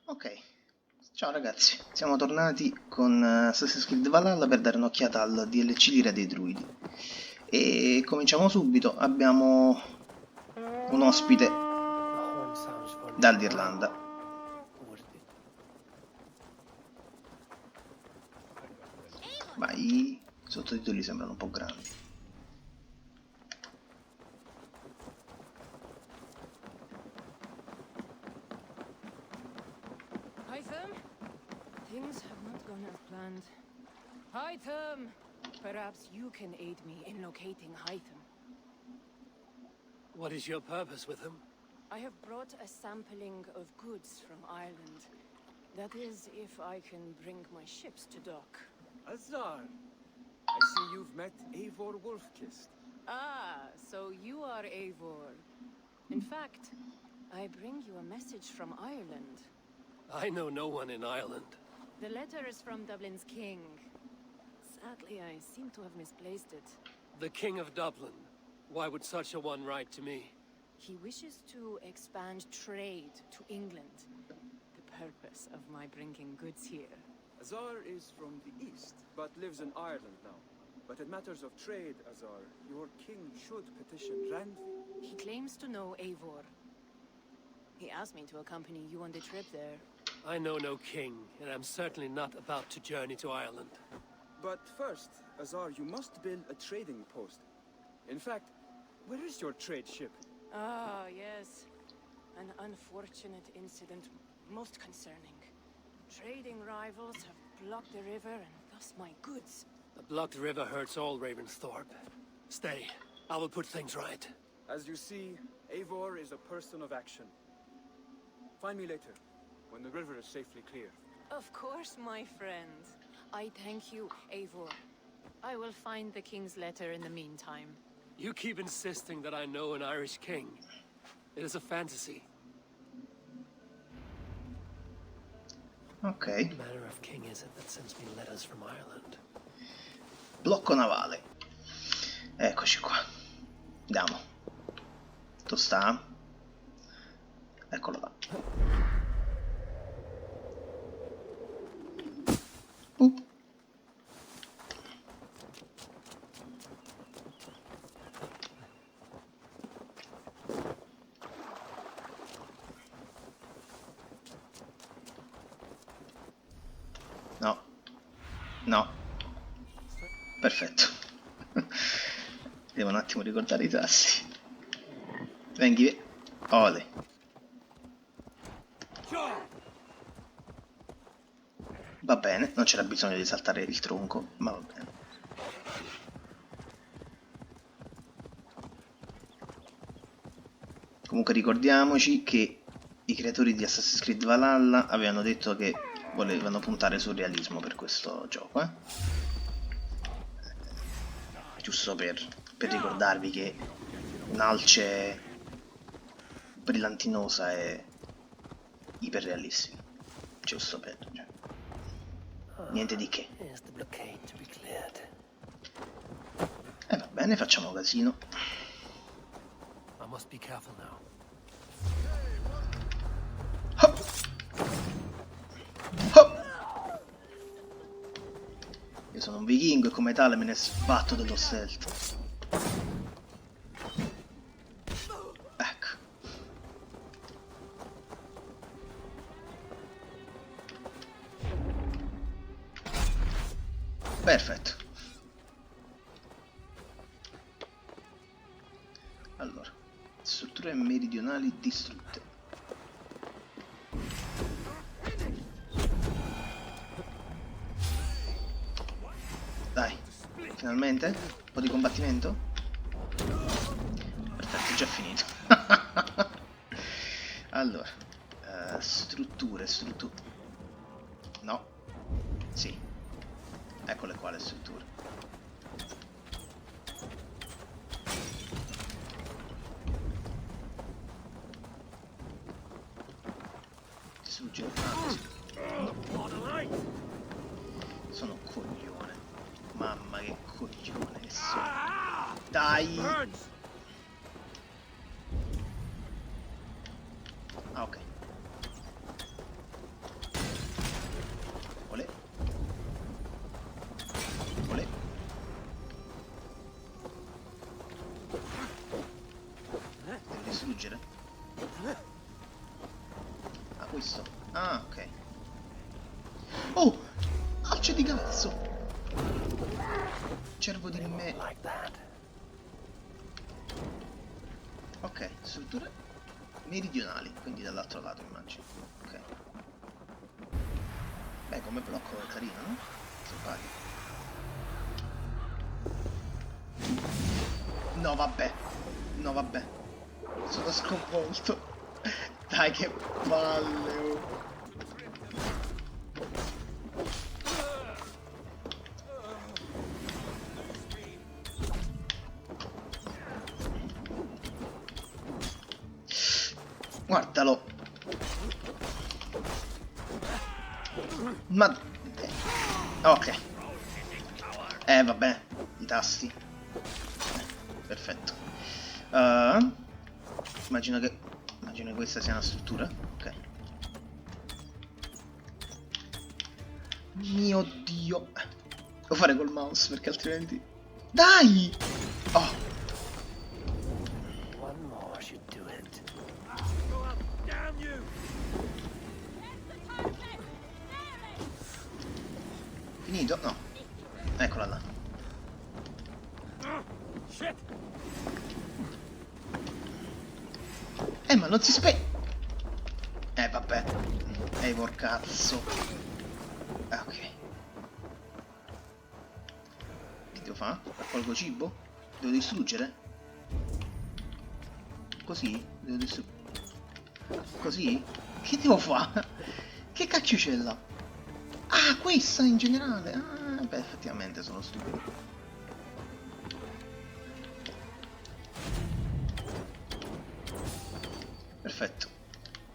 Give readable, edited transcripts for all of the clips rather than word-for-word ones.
Ok, ciao ragazzi, siamo tornati con Assassin's Creed Valhalla per dare un'occhiata al DLC di Dei Druidi. E cominciamo subito, abbiamo un ospite dall'Irlanda. Ma i sottotitoli sembrano un po' grandi. Things have not gone as planned. Hytham! Perhaps you can aid me in locating Hytham. What is your purpose with him? I have brought a sampling of goods from Ireland. That is, if I can bring my ships to dock. Azar, I see you've met Eivor Wolfkist. Ah, so you are Eivor. In fact, I bring you a message from Ireland. I know no one in Ireland. The letter is from Dublin's king. Sadly, I seem to have misplaced it. The King of Dublin. Why would such a one write to me? He wishes to expand trade to England. The purpose of my bringing goods here. Azar is from the east, but lives in Ireland now. But in matters of trade, Azar, your king should petition Randvi. He claims to know Eivor. He asked me to accompany you on the trip there. I know no king, and I'm certainly not about to journey to Ireland. But first, Azar, you must build a trading post. In fact, where is your trade ship? Ah, yes. An unfortunate incident, most concerning. Trading rivals have blocked the river and thus my goods. The blocked river hurts all Ravensthorpe. Stay. I will put things right. As you see, Eivor is a person of action. Find me later, when the river is safely clear. Of course, my friend. I thank you, Eivor. I will find the king's letter in the meantime. You keep insisting that I know an Irish king. It is a fantasy. Ok. What manner of king is it that sends me letters from Ireland? Blocco navale. Eccoci qua. Andiamo. Dove sta? Eccolo là. No. No. Perfetto. Devo un attimo ricordare i tassi. Venghi. Ole. Va bene, non c'era bisogno di saltare il tronco, ma va bene. Comunque ricordiamoci che i creatori di Assassin's Creed Valhalla avevano detto che volevano puntare sul realismo per questo gioco, giusto per ricordarvi che un'alce brillantinosa è iperrealistica, giusto per... niente di che. Va bene, facciamo casino. Hop. Hop. Io sono un vichingo e come tale me ne sbatto dello stealth. Ecco. Perfetto. Allora, strutture meridionali distrutte. Dai, finalmente? Un po' di combattimento? Perfetto, è già finito. Allora, strutture. No. Sì. Eccole qua le strutture. Distruggere. Sono un coglione. Mamma che coglione che sono. Dai! Ah, ok. questo? Ah, ok. Oh! Alce di cazzo! Cervo di me. Like that. Ok, strutture meridionali, quindi dall'altro lato immagino. Ok. Beh, come blocco è carino, no? Simpatico. No, vabbè. No, vabbè. Sono sconvolto. Dai, che palle, oh. Guardalo. Ma... ok. Vabbè. I tasti. Perfetto. Immagino che questa sia una struttura. Ok. Mio Dio. Devo fare col mouse perché altrimenti... Dai! Oh. One more should do it. Damn you! Finito? No. Eccola là. Shit! Ma non si vabbè. Porcazzo. Ah, ok. Che devo fare? Raccolgo cibo? Devo distruggere? Così? Devo distruggere. Così? Che devo fare? Che cacchio c'è là? Ah, questa in generale. Ah, beh, effettivamente sono stupido. Perfetto.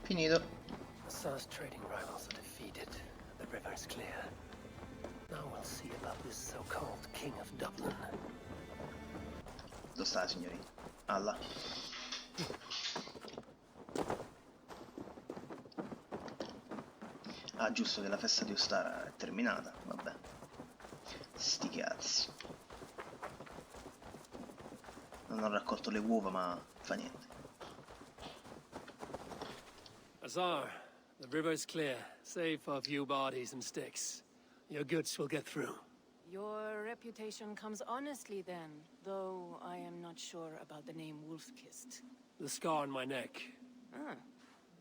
Finito. Asar's trading rivals are defeated. The river is clear. Now we'll see about this so-called King of Dublin. Dove sta, signorina? Alla. Ah, giusto che la festa di Ostara è terminata. Vabbè. Sti cazzi. Non ho raccolto le uova, ma fa niente. Azar, the river is clear, save for a few bodies and sticks. Your goods will get through. Your reputation comes honestly then, though I am not sure about the name Wolfkist. The scar on my neck. Ah,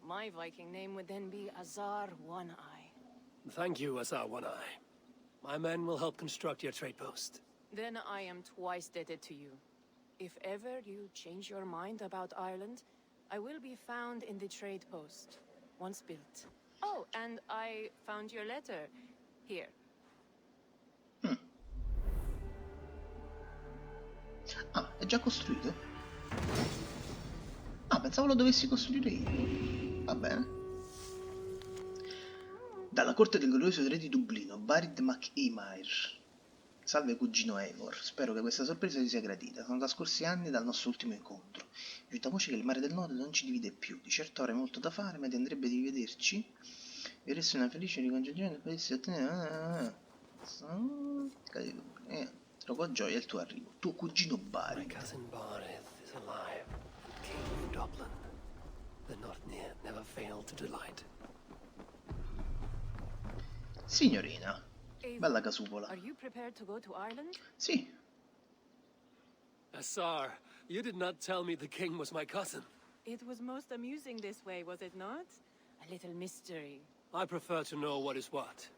my Viking name would then be Azar One Eye. Thank you, Azar One Eye. My men will help construct your trade post. Then I am twice indebted to you. If ever you change your mind about Ireland, I will be found in the trade post, once built. Oh, and I found your letter. Here. Ah, è già costruito? Ah, pensavo lo dovessi costruire io. Va bene. Dalla corte del glorioso re di Dublino, Barid MacEmir. Salve cugino Eivor, spero che questa sorpresa ti sia gradita. Sono trascorsi anni dal nostro ultimo incontro. Giunta voce che il mare del nord non ci divide più. Di certo avrei molto da fare, ma ti andrebbe di vederci. Vedresti una felice ricongiungimento e potessi ottenere... Trovo con gioia il tuo arrivo. Tuo cugino My Barid. cousin Barith is alive, King of Dublin. The Northnir never failed to delight. Signorina. Bella casupola. Are you prepared to go to Ireland? Sì. Azar, you did not tell me the king was my cousin. It was most amusing this way, was it not? A little mystery. I prefer to know what is what.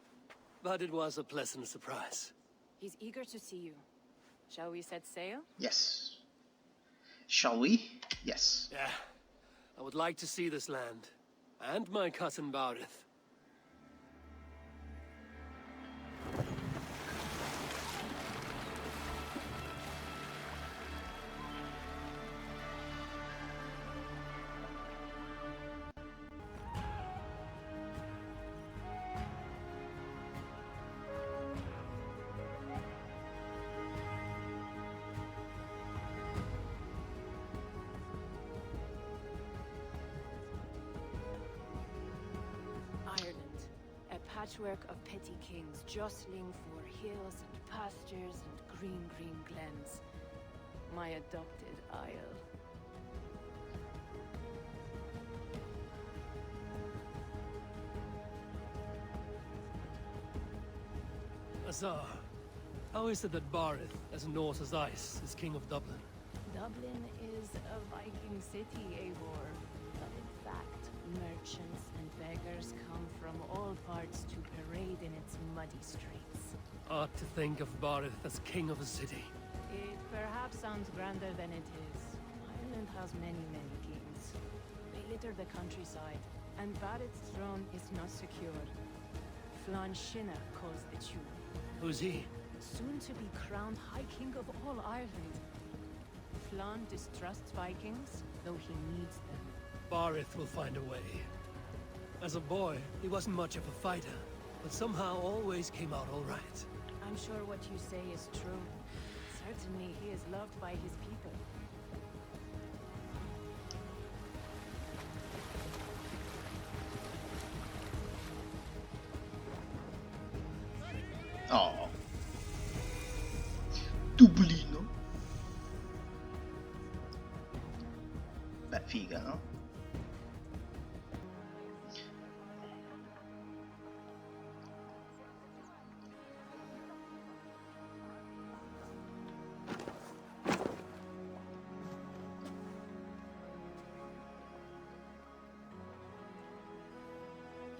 But it was a pleasant surprise. He's eager to see you. Shall we set sail? Yes. Shall we? Yes. Yeah, I would like to see this land. And my cousin Barith. Ireland, a patchwork of petty kings jostling for hills and pastures and green glens. My adopted isle. Azar, how is it that Barith, as Norse as ice, is king of Dublin? Dublin is a Viking city, Eivor. But in fact, merchants and beggars come from all parts to parade in its muddy streets. Odd to think of Barith as king of a city. It perhaps sounds grander than it is. Ireland has many, many kings. They litter the countryside, and Barrett's throne is not secure. Flann Shinna calls the tune. Who's he? Soon to be crowned High King of all Ireland. Flann distrusts Vikings, though he needs them. Barith will find a way. As a boy, he wasn't much of a fighter, but somehow always came out all right. I'm sure what you say is true. Certainly, he is loved by his people. Oh. Dublino. Beh, figa, no?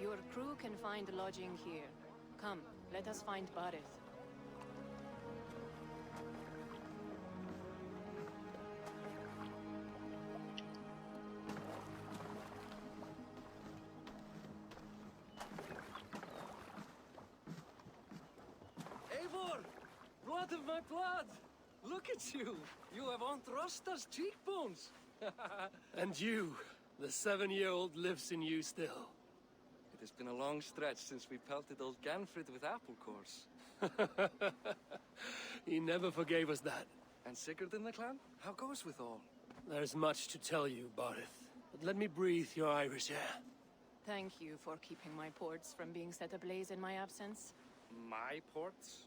Your crew can find lodging here. Come, let us find Barith. Eivor! Blood of my blood! Look at you! You have Anthrosta's cheekbones! And you, the 7-year-old lives in you still. It has been a long stretch since we pelted old Ganfrid with apple cores. He never forgave us that. And Sigurd in the clan? How goes with all? There's much to tell you, Barith, but let me breathe your Irish air. Thank you for keeping my ports from being set ablaze in my absence. My ports?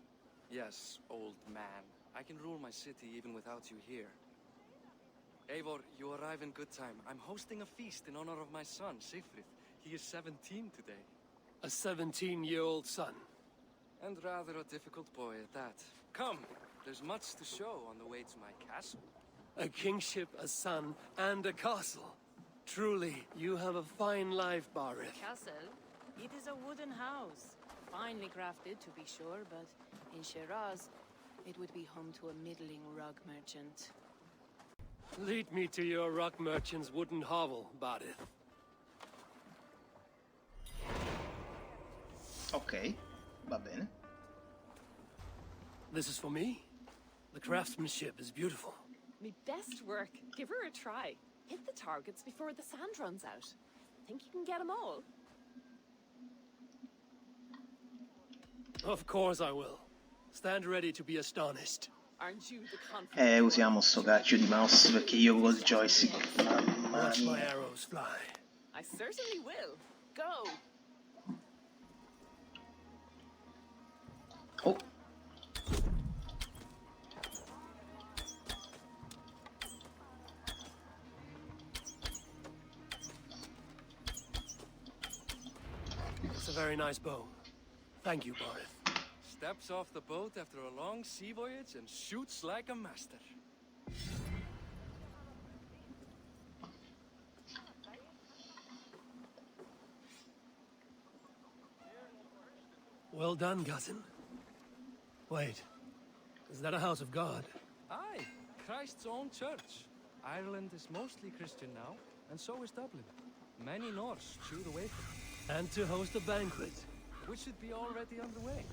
Yes, old man. I can rule my city even without you here. Eivor, you arrive in good time. I'm hosting a feast in honor of my son, Sigfrid. He is 17 today. A 17-year-old son. And rather a difficult boy at that. Come, there's much to show on the way to my castle. A kingship, a son, and a castle. Truly, you have a fine life, Barith. Castle? It is a wooden house. Finely crafted, to be sure, but in Shiraz, it would be home to a middling rug merchant. Lead me to your rock merchant's wooden hovel, Barith. Ok, va bene. This is for me? The craftsmanship is beautiful. Me best work. Give her a try. Hit the targets before the sand runs out. Think you can get them all? Of course I will. Stand ready to be astonished. Aren't you the confident? Usiamo sto cacchio di mouse perché io col joystick. Mamma Watch my mia. arrows fly. I certainly will. Go. Oh. It's a very nice bow. Thank you, Barith. Steps off the boat after a long sea voyage and shoots like a master. Well done, cousin. Wait, is that a house of God? Aye, Christ's own church. Ireland is mostly Christian now, and so is Dublin. Many Norse chew the wafer, And to host a banquet. which should be already underway.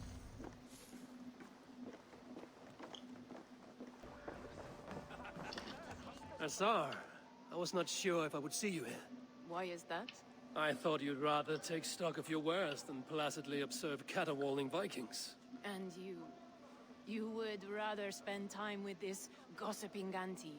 Azar, I was not sure if I would see you here. Why is that? I thought you'd rather take stock of your wares than placidly observe caterwauling Vikings. And you would rather spend time with this gossiping auntie.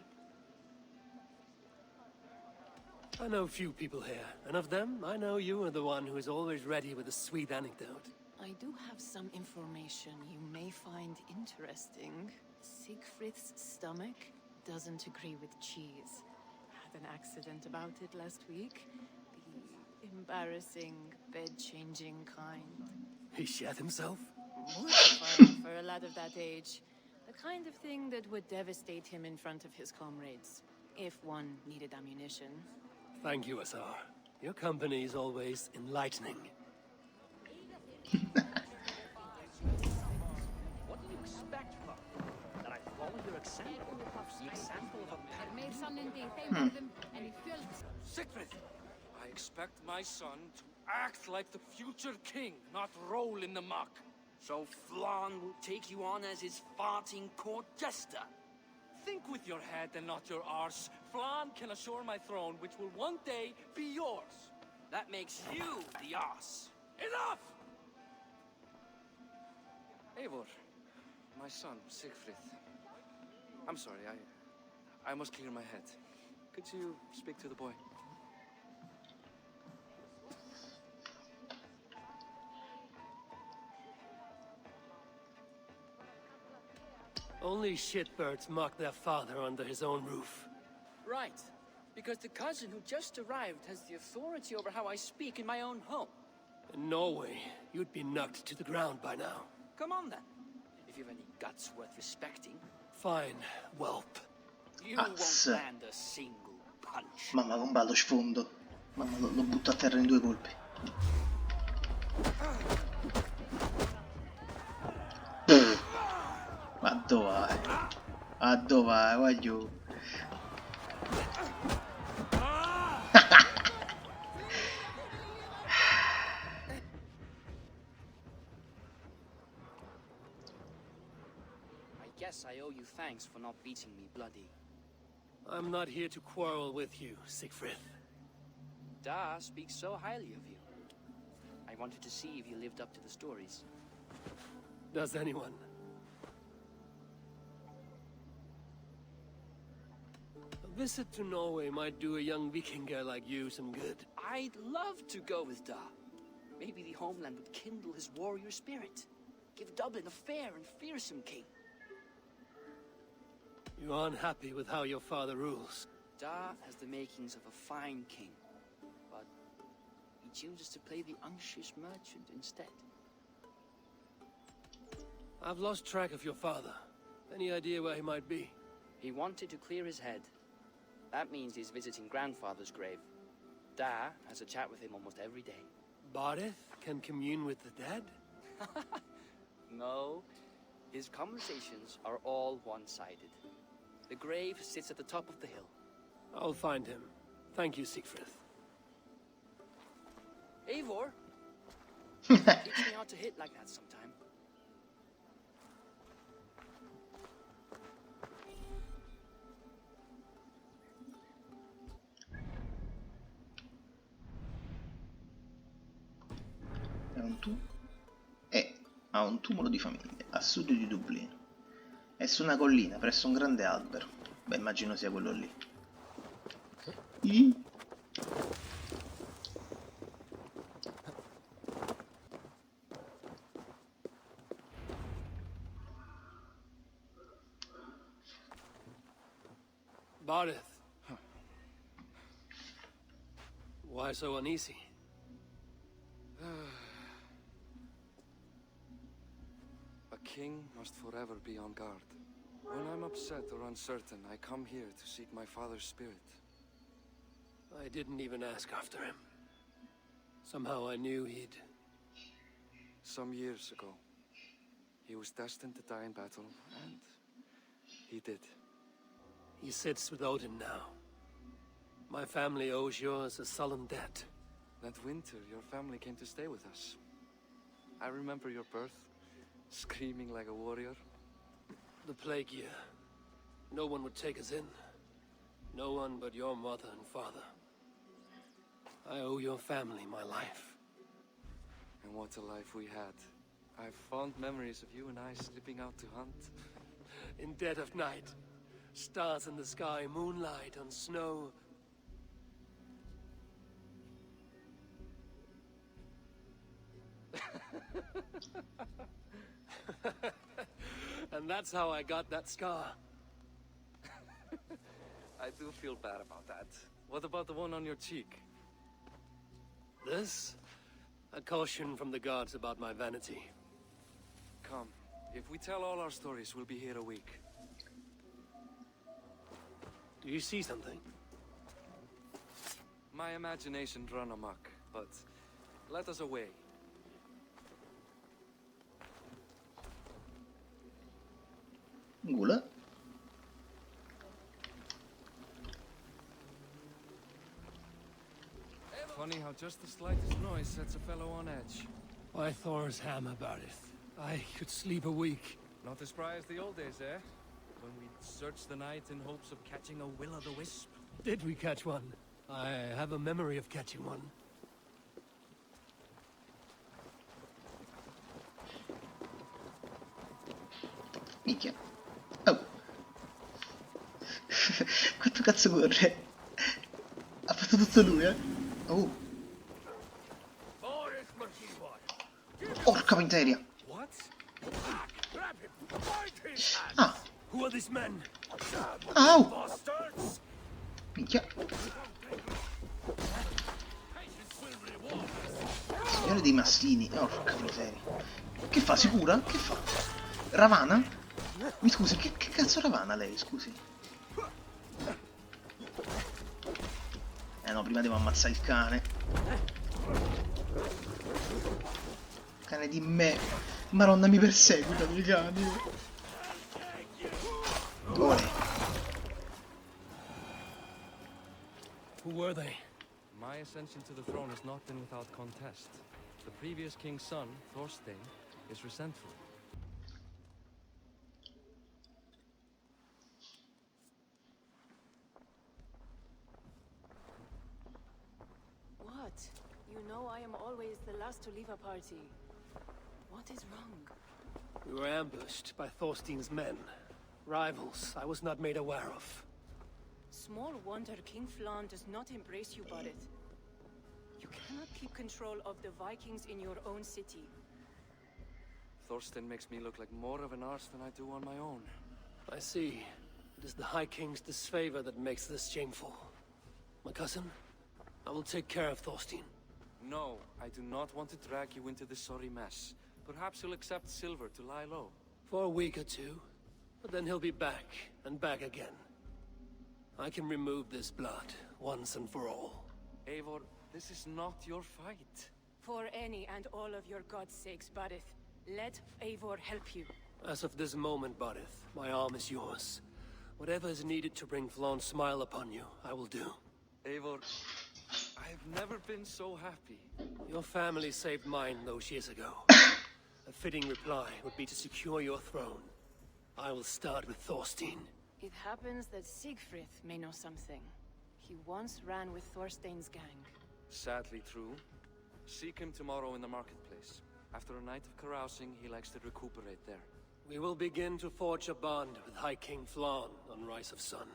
I know few people here, and of them, I know you are the one who is always ready with a sweet anecdote. I do have some information you may find interesting. Siegfried's stomach doesn't agree with cheese. Had an accident about it last week. The embarrassing, bed-changing kind. He shat himself? Mortifying for a lad of that age. The kind of thing that would devastate him in front of his comrades, if one needed ammunition. Thank you, Azar. Your company is always enlightening. What do you expect, Puck? That I follow your example? The example of a Siegfried! I expect my son to act like the future king, not roll in the muck. So Flan will take you on as his farting court jester? Think with your head and not your arse. Flan can assure my throne, which will one day be yours. That makes you the ass. Enough! Eivor, my son, Siegfried. I'm sorry, I must clear my head. Could you speak to the boy? Only shitbirds mock their father under his own roof. Right. Because the cousin who just arrived has the authority over how I speak in my own home. In Norway, you'd be knocked to the ground by now. Come on then. If you have any guts worth respecting. Fine, whelp. You Azz. won't land a single punch. Mamma, com'è lo sfondo. Mamma, lo butto a terra in 2 colpi. Ma dove vai? A dove vai? Voglio... I guess I owe you thanks for not beating me bloody. I'm not here to quarrel with you, Siegfried. Da speaks so highly of you. I wanted to see if you lived up to the stories. Does anyone? A visit to Norway might do a young Viking girl like you some good. I'd love to go with Da. Maybe the homeland would kindle his warrior spirit. Give Dublin a fair and fearsome king. You're unhappy with how your father rules. Da has the makings of a fine king, but he chooses to play the unctuous merchant instead. I've lost track of your father. Any idea where he might be? He wanted to clear his head. That means he's visiting grandfather's grave. Da has a chat with him almost every day. Bardeth can commune with the dead? No, his conversations are all one-sided. The grave sits at the top of the hill. I'll find him. Thank you, Siegfried. Eivor! Teach me how to hit like that sometime. Ha un tumulo di famiglia a sud di Dublino. È su una collina presso un grande albero. Beh, immagino sia quello lì. Bardeth. Why so uneasy? A king must forever be on guard. When I'm upset or uncertain, I come here to seek my father's spirit. I didn't even ask after him. Somehow I knew he'd... Some years ago, he was destined to die in battle, and he did. He sits with Odin now. My family owes yours a sullen debt. That winter, your family came to stay with us. I remember your birth, screaming like a warrior. The plague year. No one would take us in. No one but your mother and father. I owe your family my life. And what a life we had. I have fond memories of you and I slipping out to hunt. In dead of night. Stars in the sky, moonlight on snow. And that's how I got that scar. I do feel bad about that. What about the one on your cheek? This? A caution from the gods about my vanity. Come. If we tell all our stories, we'll be here a week. Do you see something? My imagination run amok, but let us away. Gula. Funny how just the slightest noise sets a fellow on edge. Why Thor's hammer about it? I could sleep a week. Not as spry as the old days, eh? When we'd search the night in hopes of catching a will-o'-the-wisp. Did we catch one? I have a memory of catching one. Minchia. Oh. Quanto cazzo corre? Ha fatto tutto lui, eh? Oh. Porca miseria. What? Ah. Who are these men? Au. Minchia. Signore dei mastini. Porca miseria. Che fa? Si cura? Che fa? Ravana? Mi scusi, che cazzo ravana lei, scusi? No, prima devo ammazzare il cane. Cane di me. Maronna, mi perseguitano i cani. Olè. Who were they? My ascension to the throne has not been without contest. The previous king's son, Thorstein, is resentful. What? You know I am always the last to leave a party. What is wrong? We were ambushed by Thorstein's men. Rivals I was not made aware of. Small wonder King Flan does not embrace you, Barret. You cannot keep control of the Vikings in your own city. Thorstein makes me look like more of an arse than I do on my own. I see. It is the High King's disfavor that makes this shameful. My cousin, I will take care of Thorstein. No, I do not want to drag you into this sorry mess. Perhaps you'll accept silver to lie low. For a week or two, but then he'll be back, and back again. I can remove this blood, once and for all. Eivor, this is not your fight. For any and all of your god's sakes, Barret, let Eivor help you. As of this moment, Barith, my arm is yours. Whatever is needed to bring Flawn's smile upon you, I will do. Eivor, I've never been so happy. Your family saved mine those years ago. A fitting reply would be to secure your throne. I will start with Thorstein. It happens that Siegfried may know something. He once ran with Thorstein's gang. Sadly true. Seek him tomorrow in the marketplace. After a night of carousing, he likes to recuperate there. We will begin to forge a bond with High King Flan on Rise of Sun.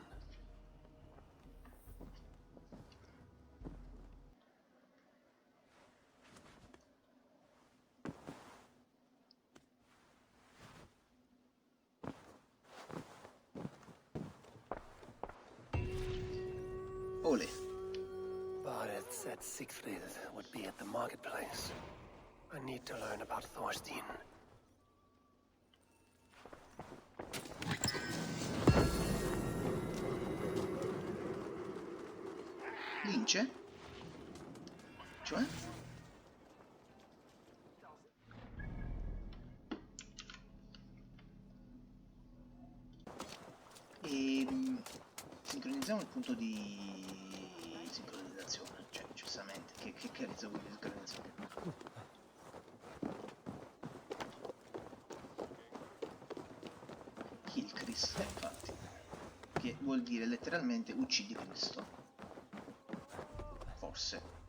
Olè. Barret said Siegfried would be at the marketplace. I need to learn about Thorstein. Vince? Cioè? Sincronizziamo il punto di sincronizzazione, cioè giustamente, che carizza vuol dire sincronizzazione? Kill Chris, infatti, che vuol dire letteralmente uccidi Cristo. Forse.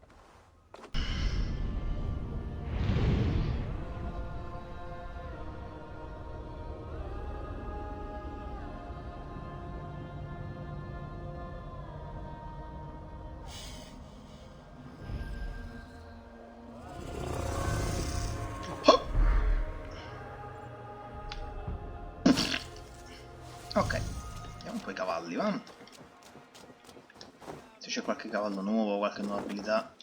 Ok, vediamo un po' i cavalli, va? Se c'è qualche cavallo nuovo, qualche nuova abilità.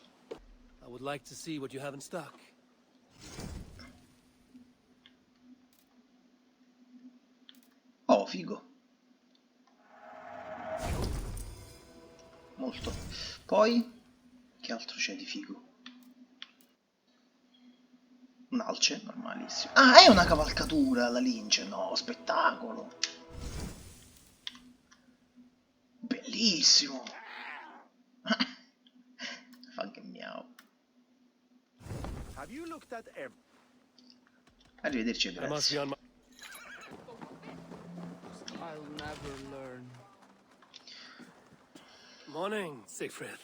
I would like to see what you have in stock. figo. Molto. Poi, che altro c'è di figo? Un'alce, normalissimo. Ah, è una cavalcatura la lince. No, spettacolo. Bellissimo. Fa anche miau. Have you looked at Arrivederci e I must be grazie. on my... I'll never learn. Morning, Siegfried.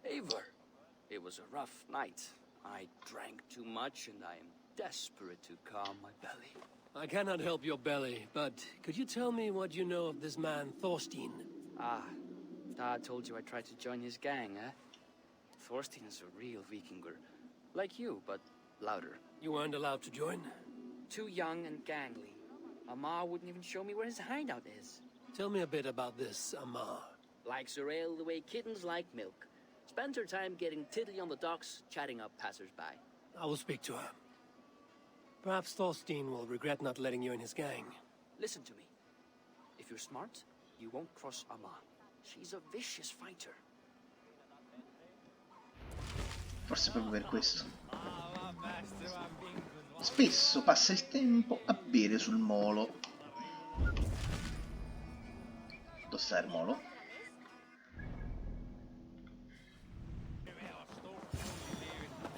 Eivor, it was a rough night. I drank too much and I am desperate to calm my belly. I cannot help your belly, but could you tell me what you know of this man, Thorstein? Ah, Dad told you I tried to join his gang, eh? Thorstein is a real Vikinger. Like you, but louder. You weren't allowed to join? Too young and gangly. Amar wouldn't even show me where his hideout is. Tell me a bit about this Amar. Likes her ale the way kittens like milk. Spends her time getting tiddly on the docks, chatting up passers-by. I will speak to her. Perhaps Thorstein will regret not letting you in his gang. Listen to me. If you're smart, you won't cross Amar. She's a vicious fighter. Forse proprio per questo. Spesso passa il tempo a bere sul molo. Dove sta il molo?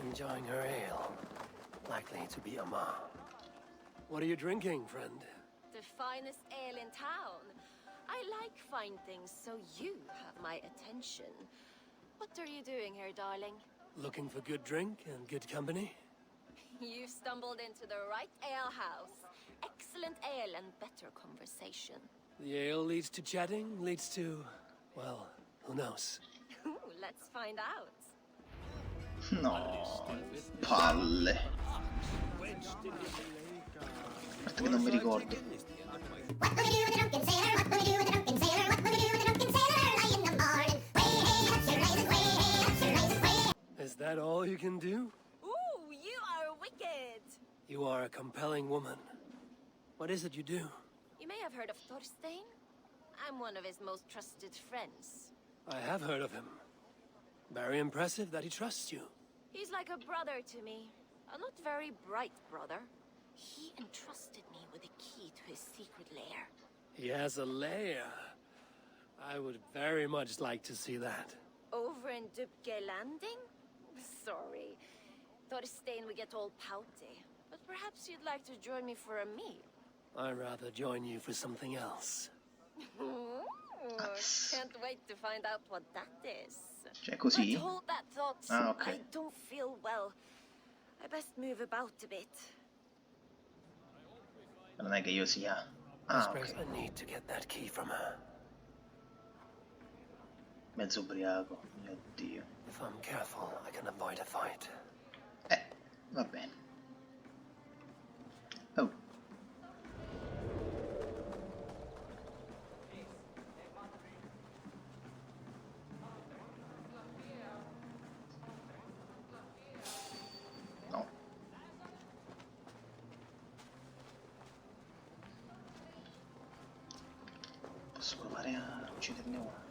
Enjoying her ale. Likely to be Amar. What are you drinking, friend? The finest ale in town. I like fine things, so you have my attention. What are you doing here, darling? Looking for good drink and good company? You've stumbled into the right ale house. Excellent ale and better conversation. The ale leads to chatting, leads to... well, who knows? Ooh, let's find out. No, palle. A parte che non mi ricordo. What will we do with a drunken sailor? What will we do with a drunken sailor? What will we do with a drunken sailor early in the morning? Way hey, that's your rising, way hey, that's your rising, way. Is that all you can do? Ooh, you are wicked. You are a compelling woman. What is it you do? You may have heard of Thorstein. I'm one of his most trusted friends. I have heard of him. Very impressive that he trusts you. He's like a brother to me. A not very bright brother. He entrusted me with the key to his secret lair. He has a lair. I would very much like to see that. Over in Dubke Landing? Sorry. Thorstein would get all pouty. But perhaps you'd like to join me for a meal. I'd rather join you for something else. Ooh, can't wait to find out what that is. Cioè, così? But hold that thought. Ah, ok. I don't feel well. I best move about a bit. Non è che io sia... I Ah, suppose ok. I need to get that key from her. Mezzo ubriaco, mio Dio. If I'm careful, I can avoid a fight. Va bene. Oh. No. Posso provare a ucciderne uno.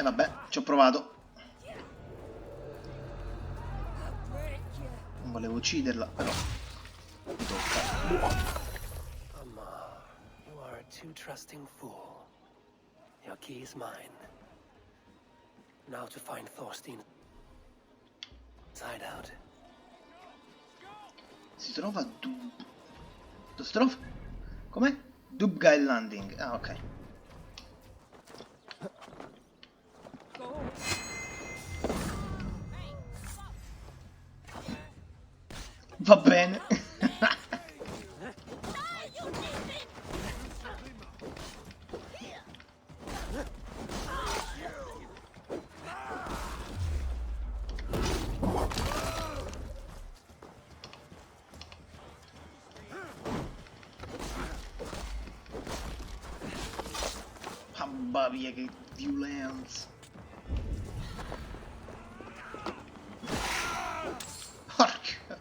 Vabbè, ci ho provato. Non volevo ucciderla, però mi tocca. Amar, you are a too trusting fool. Your key is mine. Now to find Thorstein's hideout. Si trova a Dove si trova? Com'è? Dubguy Landing. Ah, ok. Va bene. va via, che violenza. Porca.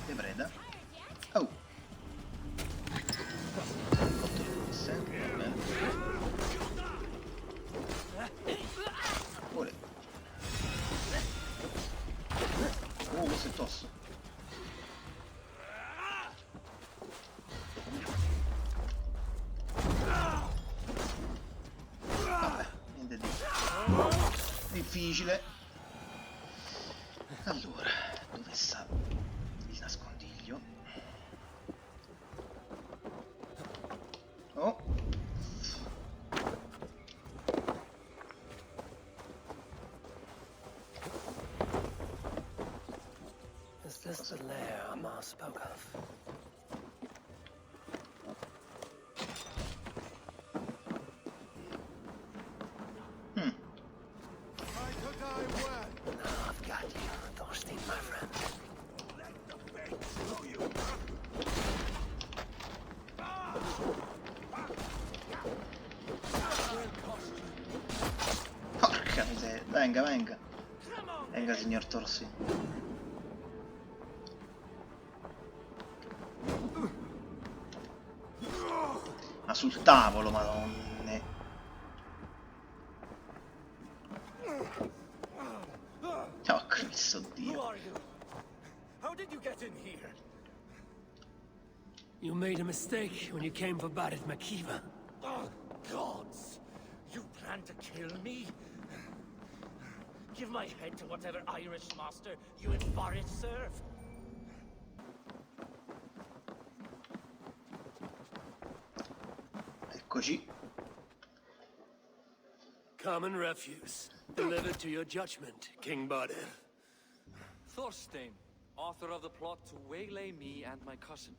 Depreda. Oh. Questo è tosto. Vabbè, niente di difficile. Allora, dove sta il nascondiglio? Oh. Is this the lair Amar spoke of? I've got you, Thorstein, my friend. Porca miseria. Venga, venga. Venga, signor Thorstein. Ma sul tavolo, madonne. Oh, Cristo Dio. How did you get in here? You made a mistake when you came for Barit Makiva. Oh, gods! You plan to kill me? Give my head to whatever Irish master you and Barit serve. Eccoci. Common refuse. Delivered to your judgment, King Badir. Thorstein, author of the plot to waylay me and my cousin.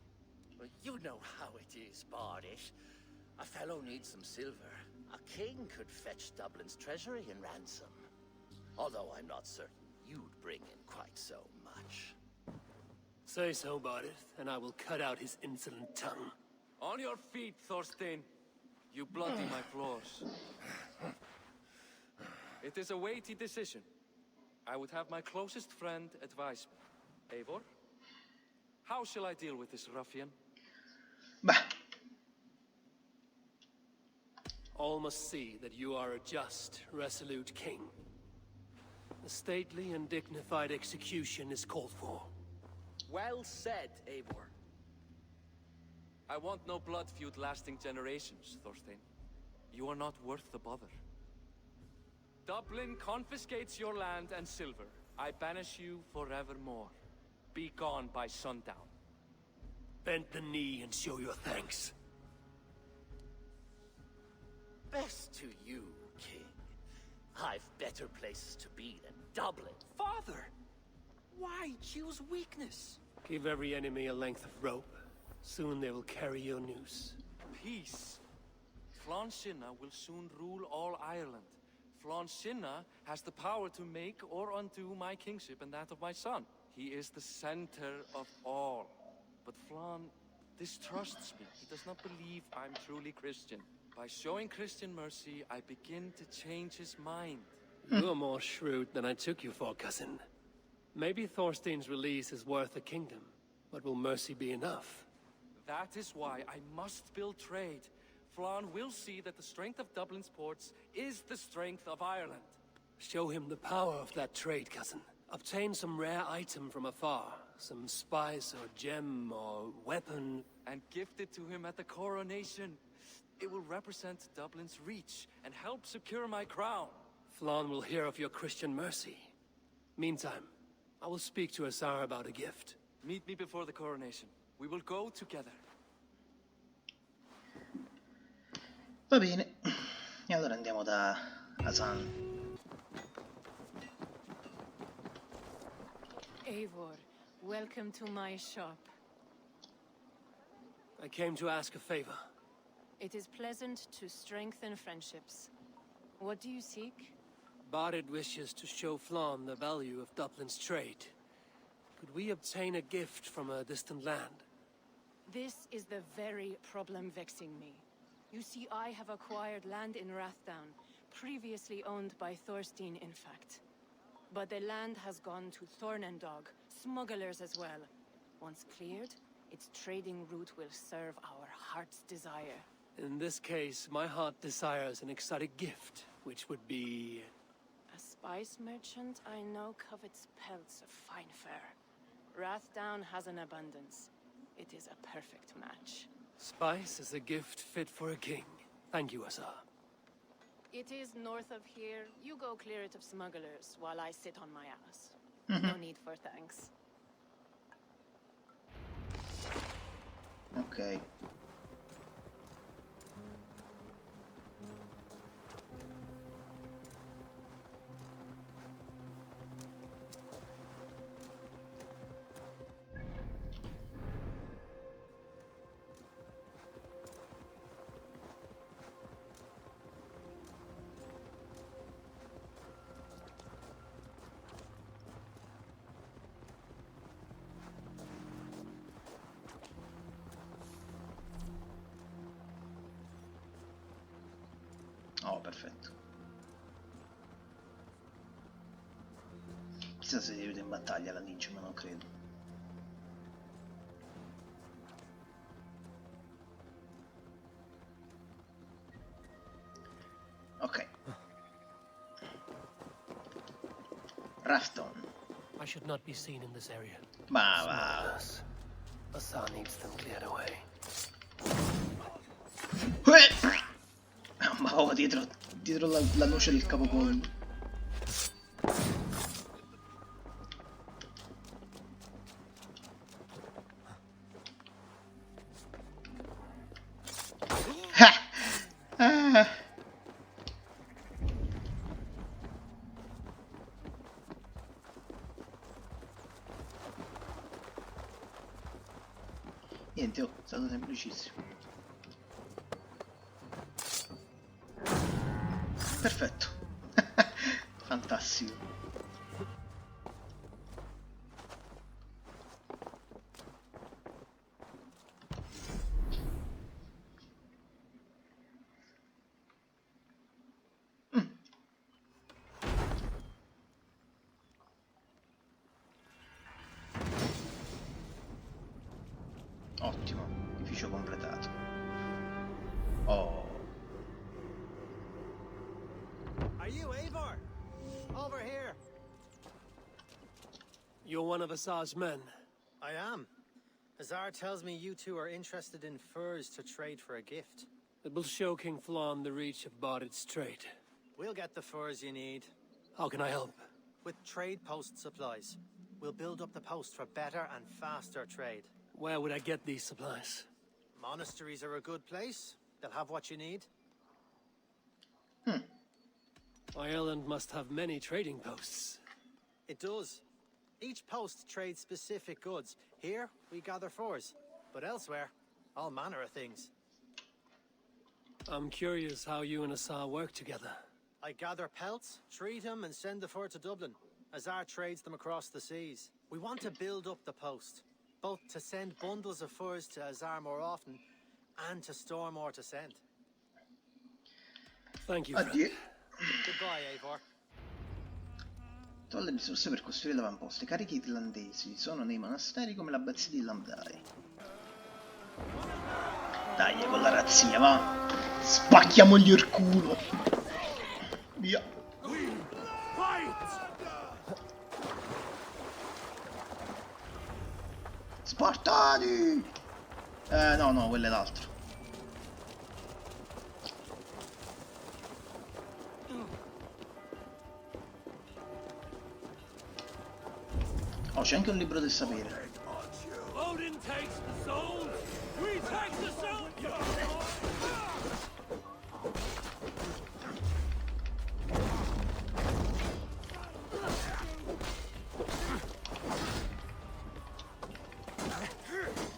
Well, you know how it is, Bardish. A fellow needs some silver. A king could fetch Dublin's treasury in ransom. Although I'm not certain you'd bring in quite so much. Say so, Badir, and I will cut out his insolent tongue. On your feet, Thorstein. You bloody my floors. It is a weighty decision. I would have my closest friend advise me. Eivor, how shall I deal with this ruffian? Beh. All must see that you are a just, resolute king. A stately and dignified execution is called for. Well said, Eivor. I want no blood feud lasting generations, Thorstein. You are not worth the bother. Dublin confiscates your land and silver. I banish you forevermore. Be gone by sundown. Bend the knee and show your thanks. Best to you, King. I've better places to be than Dublin. Father! Why choose weakness? Give every enemy a length of rope. Soon they will carry your news. Peace. Flann Sinna will soon rule all Ireland. Flann Sinna has the power to make or undo my kingship and that of my son. He is the center of all. But Flann distrusts me. He does not believe I'm truly Christian. By showing Christian mercy, I begin to change his mind. You're more shrewd than I took you for, cousin. Maybe Thorstein's release is worth a kingdom, but will mercy be enough? That is why I must build trade. Flann will see that the strength of Dublin's ports is the strength of Ireland. Show him the power of that trade, cousin. Obtain some rare item from afar. Some spice or gem or weapon. And gift it to him at the coronation. It will represent Dublin's reach and help secure my crown. Flann will hear of your Christian mercy. Meantime, I will speak to Asar about a gift. Meet me before the coronation. We will go together. Va bene. E allora andiamo da Hasan. Eivor, welcome to my shop. I came to ask a favor. It is pleasant to strengthen friendships. What do you seek? Bardet wishes to show Flan the value of Dublin's trade. Could we obtain a gift from a distant land? This is the very problem vexing me. You see, I have acquired land in Rathdown, previously owned by Thorstein, in fact. But the land has gone to Thornendog, smugglers as well. Once cleared, its trading route will serve our heart's desire. In this case, my heart desires an exotic gift, which would be... A spice merchant I know covets pelts of fine fur. Rathdown has an abundance. It is a perfect match. Spice is a gift fit for a king. Thank you, Azar. It is north of here. You go clear it of smugglers while I sit on my ass. No need for thanks. Ok. Oh, perfetto. Chissà se si vede in battaglia la ninja, ma non credo. Ok. Ravensthorpe. I should not be seen in this area. Ma va. Azar needs them cleared away. Ma oh, dietro la luce del capocollo. Niente, oh, è stato semplicissimo. Perfetto. Fantastico. Ottimo, edificio completato. Oh. Are you Eivor? Over here. You're one of Azar's men. I am. Azar tells me you two are interested in furs to trade for a gift. It will show King Flan the reach of Bardet's trade. We'll get the furs you need. How can I help? With trade post supplies. We'll build up the post for better and faster trade. Where would I get these supplies? Monasteries are a good place. They'll have what you need. Ireland must have many trading posts. It does. Each post trades specific goods. Here, we gather furs. But elsewhere, all manner of things. I'm curious how you and Azar work together. I gather pelts, treat them, and send the fur to Dublin. Azar trades them across the seas. We want to build up the post. Both to send bundles of furs to Azar more often, and to store more to send. Thank you, Addio. Goodbye, Eivor. Troppe risorse per costruire l'avamposto. I carichi irlandesi sono nei monasteri come l'abbazia di Lambdai. Dai, con la razzia, va! Spacchiamogli il culo! Via! Spartani! No, quello è l'altro. Oh, c'è anche un libro del sapere. Odin takes the soul. We take the soul.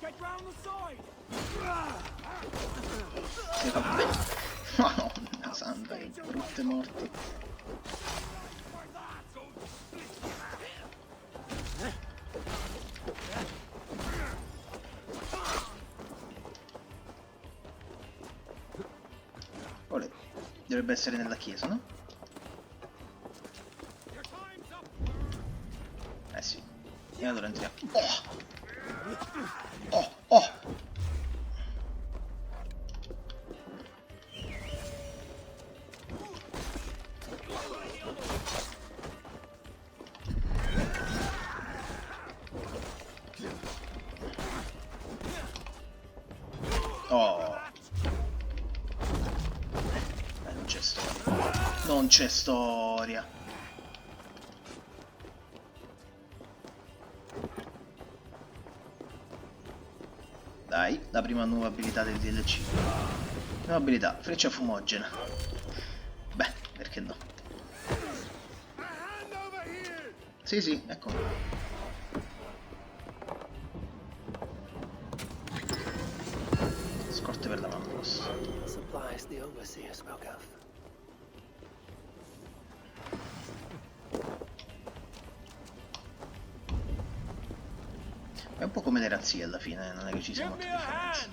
Get round the side. Madonna santa, che brutte morte. dovrebbe essere nella chiesa, no? Eh sì. E allora entriamo. Oh! Oh! Oh! Oh! Non c'è storia. Non c'è storia. Dai, la prima nuova abilità del DLC. Nuova abilità, freccia fumogena. Beh, perché no? Sì, sì, ecco. Scorte per l'avamposto. Supplies the overseer spoke of. È un po' come le razzie alla fine, non è che ci sia molta differenza.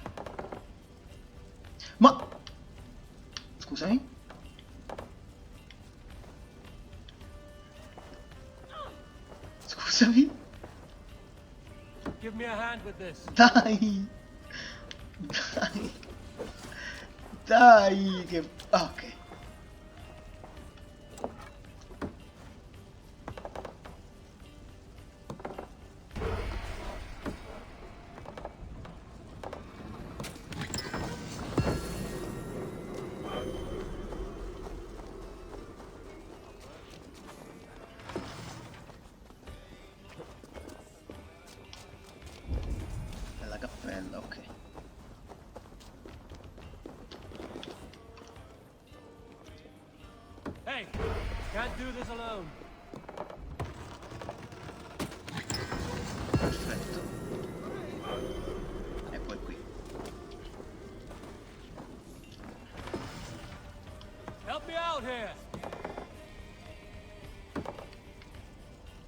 Ma... Scusami? Scusami? Give me a hand with this. Dai! Dai! Dai! Che... Ah, ok. Bella cappella, ok. Hey, can't do this alone. Perfetto. E poi qui. Help me out here.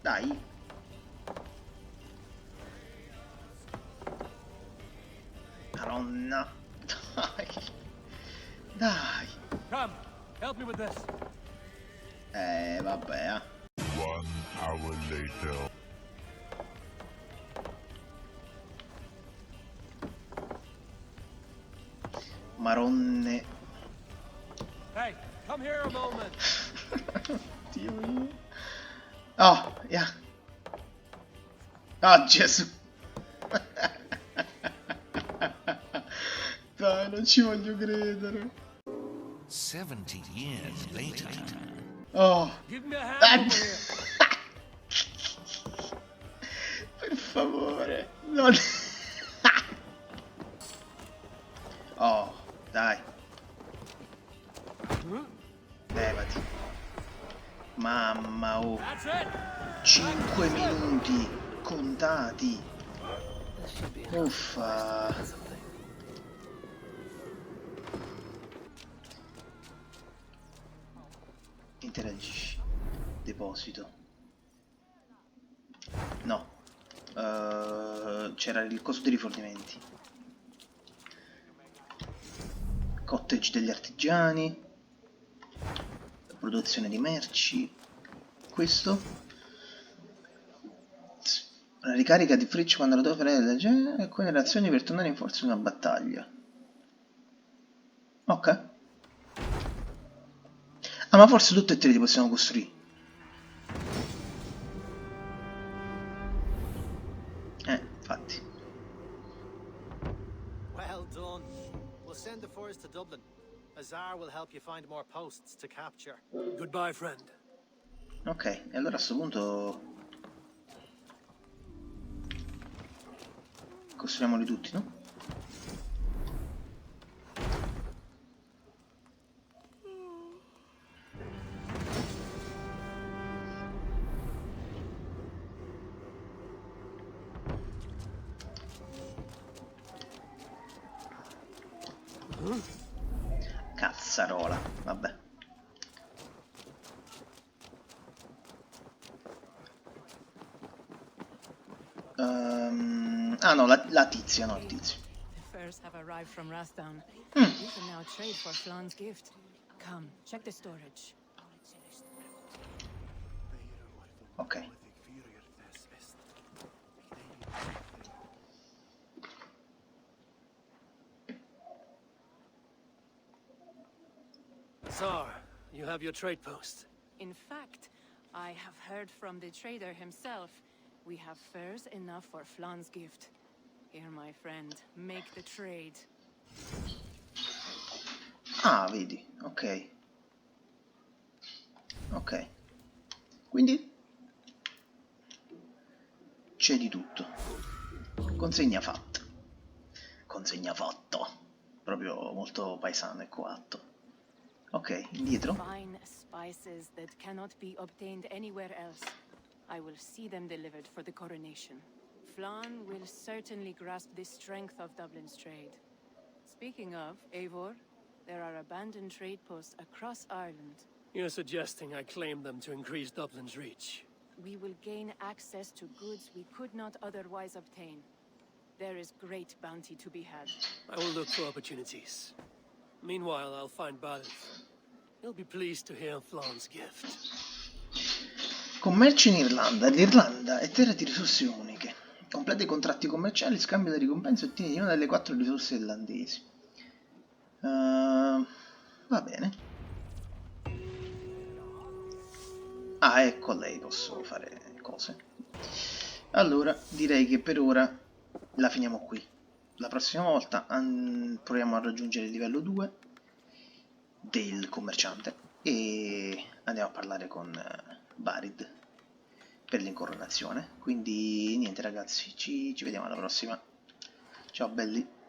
Dai. Madonna. Dai. Dai. Come, help me with this. Vabbè. 1 hour later. Maronne. Hey, come here a moment. Dio mio. Oh, yeah. Oh, Gesù. Dai, non ci voglio credere. 70 years later. Oh. Give me a hand over here. Per favore. Non... Oh, dai. Levati. Mamma, oh. That's it. 5 minuti contati. Uffa. Interagisci. Deposito. No. C'era il coso dei rifornimenti. Cottage degli artigiani. Produzione di merci. Questo. La ricarica di frecce quando la tua fare e quelle reazioni per tornare in forza in una battaglia. Ok. Ah, ma forse tutte e tre li possiamo costruire. Infatti. Well done. We'll send the force to Dublin. Azar will help you find more posts to capture. Goodbye, friend. Ok, e allora a questo punto costruiamoli tutti, no? Cazzarola, vabbè. Ah no, la tizia, il tizio. The furs have arrived from Rathdown. You can now trade for Flan's gift. Come, check the storage. Ok. Tsar, you have your trade post. In fact, I have heard from the trader himself. We have furs enough for Flan's gift. Here, my friend, make the trade. Ah, vedi, ok. Ok. Quindi c'è di tutto. Consegna fatta. Consegna fatto. Proprio molto paesano e coatto. Ok, indietro. Fine spices that cannot be obtained anywhere else. I will see them delivered for the coronation. Flan will certainly grasp the strength of Dublin's trade. Speaking of, Eivor, there are abandoned trade posts across Ireland. You're suggesting I claim them to increase Dublin's reach. We will gain access to goods we could not otherwise obtain. There is great bounty to be had. I will look for opportunities. Meanwhile, I'll find Balith. He'll be pleased to hear Flan's gift. Commercio in Irlanda. L'Irlanda è terra di risorse uniche. Completa i contratti commerciali, scambio le ricompense e ottieni una delle 4 risorse irlandesi. Va bene. Ah, ecco, a lei posso fare cose. Allora, direi che per ora la finiamo qui. La prossima volta proviamo a raggiungere il livello 2 del commerciante e andiamo a parlare con Barid per l'incoronazione. Quindi niente ragazzi, ci vediamo alla prossima. Ciao belli.